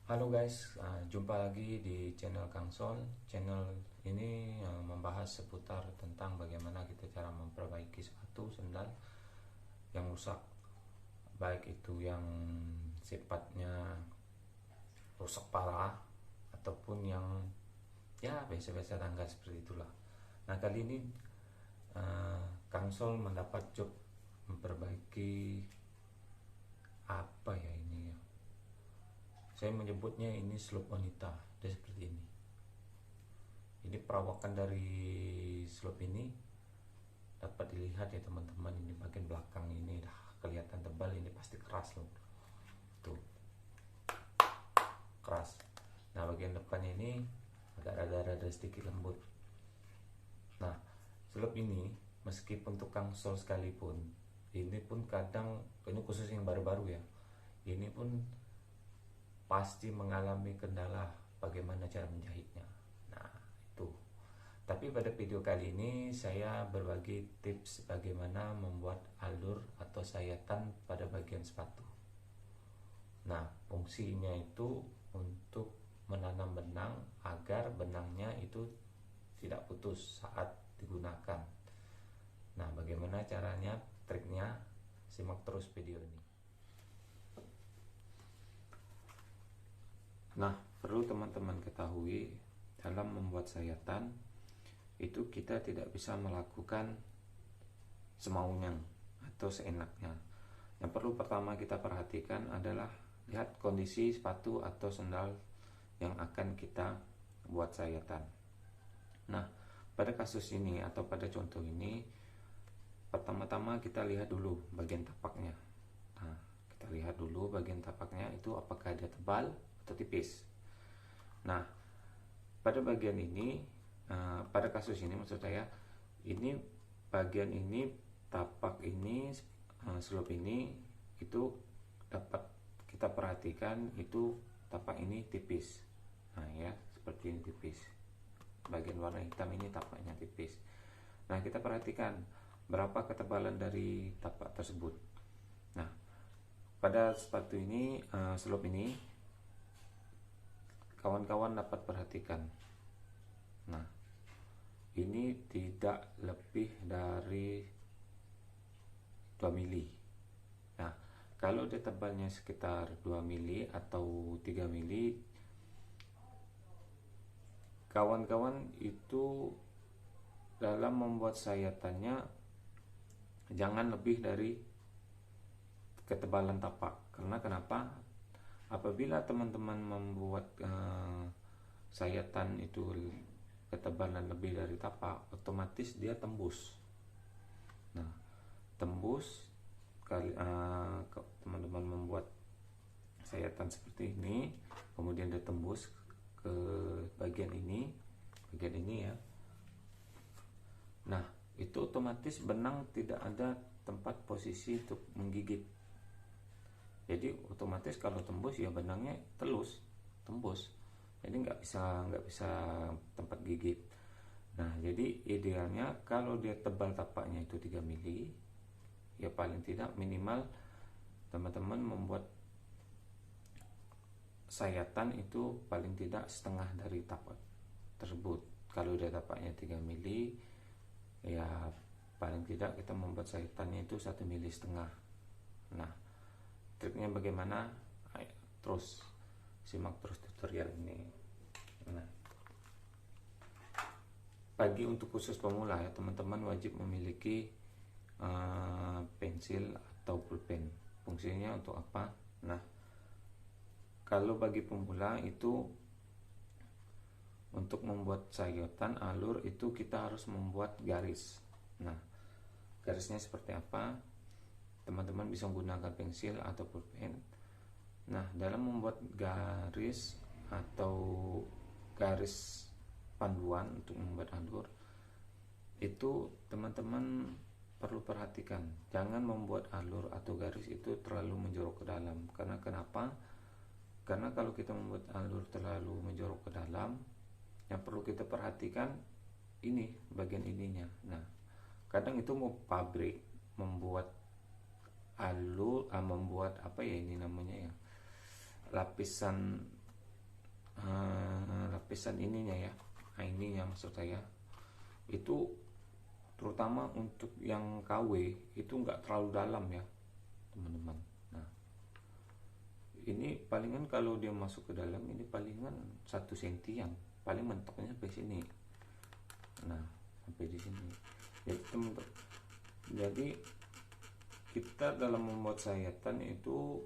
Halo guys, jumpa lagi di channel Kang Sol. Channel ini membahas seputar tentang bagaimana kita cara memperbaiki sepatu sandal yang rusak, baik itu yang sifatnya rusak parah ataupun yang ya biasa-biasa tangga seperti itulah. Nah kali ini Kang Sol mendapat job memperbaiki apa ya ini ya. Saya menyebutnya ini slop wanita, dia seperti ini. Ini perawakan dari slop ini dapat dilihat ya teman-teman, ini bagian belakang ini dah kelihatan tebal, ini pasti keras loh. Tuh, keras. Nah bagian depan ini agak rada-rada sedikit lembut. Nah slop ini meskipun tukang sol sekalipun, ini pun kadang, ini khusus yang baru-baru ya, ini pun pasti mengalami kendala bagaimana cara menjahitnya. Nah itu. Tapi pada video kali ini saya berbagi tips bagaimana membuat alur atau sayatan pada bagian sepatu. Nah fungsinya itu untuk menanam benang agar benangnya itu tidak putus saat digunakan. Nah bagaimana caranya, triknya, simak terus video ini. Nah, perlu teman-teman ketahui, dalam membuat sayatan itu kita tidak bisa melakukan semaunya atau seenaknya. Yang perlu pertama kita perhatikan adalah lihat kondisi sepatu atau sandal yang akan kita buat sayatan. Nah, pada kasus ini atau pada contoh ini, pertama-tama kita lihat dulu bagian tapaknya. Nah, kita lihat dulu bagian tapaknya itu apakah dia tebal atau tipis. Nah pada bagian ini, pada kasus ini maksud saya, ini bagian ini, tapak ini, slop ini, itu dapat kita perhatikan itu tapak ini tipis. Nah ya seperti ini tipis, bagian warna hitam ini tapaknya tipis. Nah kita perhatikan berapa ketebalan dari tapak tersebut. Nah pada sepatu ini, slop ini, kawan-kawan dapat perhatikan. Nah ini tidak lebih dari 2 mili. Nah kalau dia tebalnya sekitar 2 mili atau 3 mili, kawan-kawan itu dalam membuat sayatannya jangan lebih dari ketebalan tapak. Karena kenapa? Apabila teman-teman membuat sayatan itu ketebalan lebih dari tapak, otomatis dia tembus. Nah tembus kali teman-teman membuat sayatan seperti ini, kemudian dia tembus ke bagian ini ya. Nah itu otomatis benang tidak ada tempat posisi untuk menggigit. Jadi otomatis kalau tembus ya benangnya tembus, jadi nggak bisa tempat gigit. Nah jadi idealnya kalau dia tebal tapaknya itu 3 mili, ya paling tidak minimal teman-teman membuat sayatan itu paling tidak setengah dari tapak tersebut. Kalau dia tapaknya 3 mili, ya paling tidak kita membuat sayatannya itu 1,5 mili. Nah triknya bagaimana? Ayo, terus simak terus tutorial ini. Nah, bagi untuk khusus pemula ya, teman-teman wajib memiliki pensil atau pulpen. Fungsinya untuk apa? Nah, kalau bagi pemula itu untuk membuat sayatan alur itu kita harus membuat garis. Nah, garisnya seperti apa? Teman-teman bisa menggunakan pensil atau pulpen. Nah dalam membuat garis atau garis panduan untuk membuat alur itu, teman-teman perlu perhatikan, jangan membuat alur atau garis itu terlalu menjorok ke dalam. Karena kenapa? Karena kalau kita membuat alur terlalu menjorok ke dalam, yang perlu kita perhatikan ini bagian ininya. Nah kadang itu mau pabrik membuat alur, membuat apa ya ini namanya ya, lapisan lapisan ininya ya. Nah, ini yang maksud saya itu terutama untuk yang KW itu nggak terlalu dalam ya teman-teman. Nah, ini palingan kalau dia masuk ke dalam ini palingan 1 sentian, paling mentoknya sampai sini. Nah, sampai di sini. Jadi teman-teman, jadi kita dalam membuat sayatan itu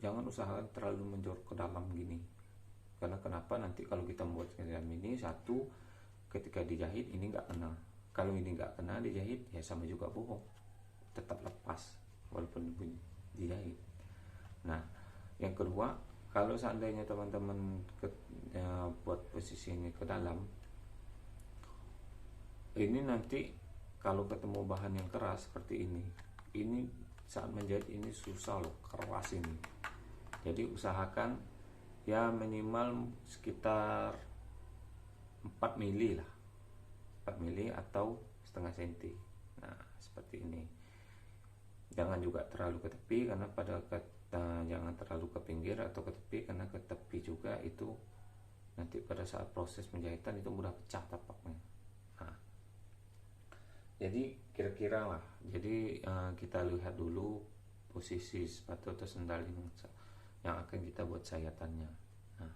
jangan usahakan terlalu menjorok ke dalam gini. Karena kenapa, nanti kalau kita membuat sayatan ini satu, ketika dijahit ini nggak kena. Kalau ini nggak kena dijahit ya sama juga bohong, tetap lepas walaupun dijahit. Nah, yang kedua, kalau seandainya teman-teman buat posisi ini ke dalam, ini nanti kalau ketemu bahan yang keras seperti ini saat menjahit ini susah loh, keras ini. Jadi usahakan ya minimal sekitar 4 mili lah, 4 mili atau setengah senti. Nah, seperti ini. Jangan juga terlalu ke tepi, karena jangan terlalu ke pinggir atau ke tepi, karena ke tepi juga itu nanti pada saat proses penjahitan itu mudah pecah tapaknya. Nah, jadi kira-kira lah. Jadi kita lihat dulu posisi sepatu atau sendal yang akan kita buat sayatannya. Nah,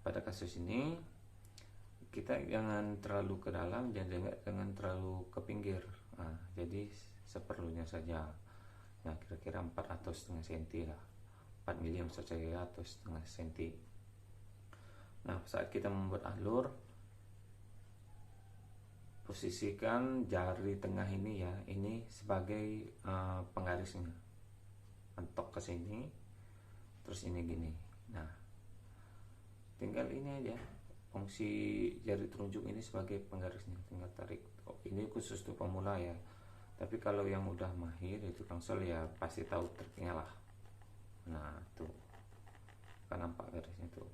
pada kasus ini kita jangan terlalu ke dalam dan jangan terlalu ke pinggir. Nah, jadi seperlunya saja. Nah, kira-kira 4 atau setengah senti lah, 4 mili maksud saya atau setengah senti. Nah, saat kita membuat alur, posisikan jari tengah ini ya, ini sebagai penggarisnya, mentok ke sini, terus ini gini. Nah, tinggal ini aja, fungsi jari telunjuk ini sebagai penggarisnya, tinggal tarik. Oh, ini khusus untuk pemula ya, tapi kalau yang udah mahir itu langsung ya pasti tahu triknya lah. Nah, tuh kan nampak garisnya tuh.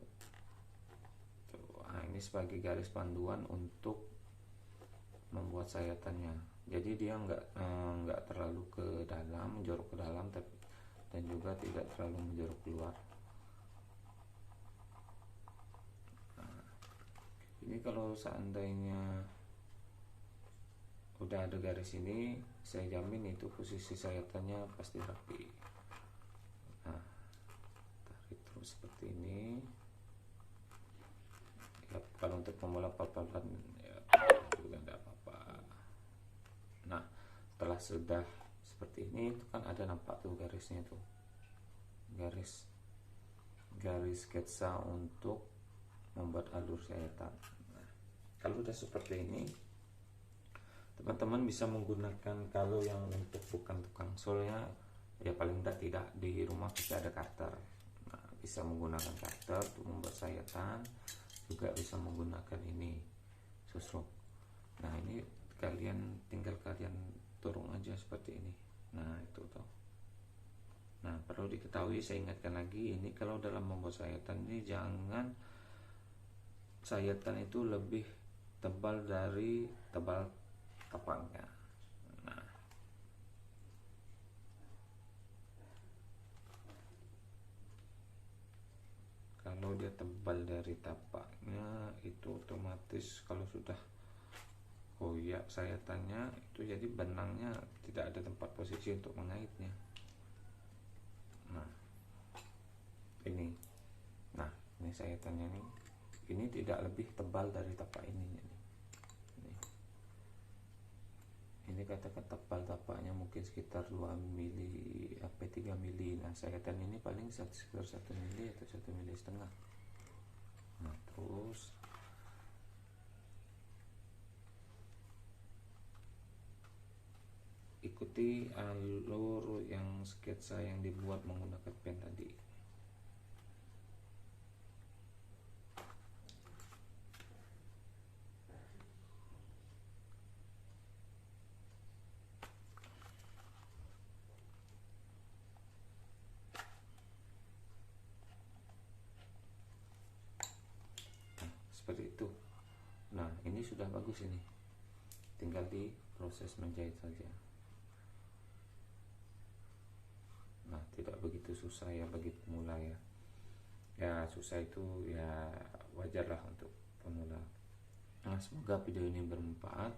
Nah, ini sebagai garis panduan untuk membuat sayatannya. Jadi dia nggak terlalu ke dalam, menjorok ke dalam, tapi dan juga tidak terlalu menjorok keluar. Ini kalau seandainya udah ada garis ini, saya jamin itu posisi sayatannya pasti rapi. Nah, tarik terus seperti ini ya. Kalau untuk pemula pelan-pelan ya juga tidak apa-apa. Nah, setelah sudah seperti ini, itu kan ada nampak tuh garisnya tuh, garis sketsa untuk membuat alur sayatan. Nah, kalau udah seperti ini, teman-teman bisa menggunakan, kalau yang untuk bukan tukang sol ya paling tidak di rumah pasti ada cutter. Nah, bisa menggunakan cutter untuk membuat sayatan, juga bisa menggunakan ini susruk. Nah, ini tinggal kalian turun aja seperti ini. Nah, itu tuh. Nah, perlu diketahui, saya ingatkan lagi, ini kalau dalam membuat sayatan ini jangan sayatan itu lebih tebal dari tebal tapaknya. Nah, kalau dia tebal dari tapaknya itu otomatis kalau sudah koyak sayatannya itu jadi benangnya tidak ada tempat posisi untuk mengaitnya. Nah, ini sayatannya ini tidak lebih tebal dari tapak ini. Ini katakan tebal tapaknya mungkin sekitar 2 mili sampai 3 mili. Nah, sayatan ini paling sekitar 1 mili atau 1,5 mili. Nah, terus ikuti alur yang sketsa yang dibuat menggunakan pen tadi. Seperti itu. Nah, ini sudah bagus, ini tinggal di proses menjahit saja. Nah, tidak begitu susah ya bagi pemula ya. Ya susah itu ya wajar lah untuk pemula. Nah, semoga video ini bermanfaat.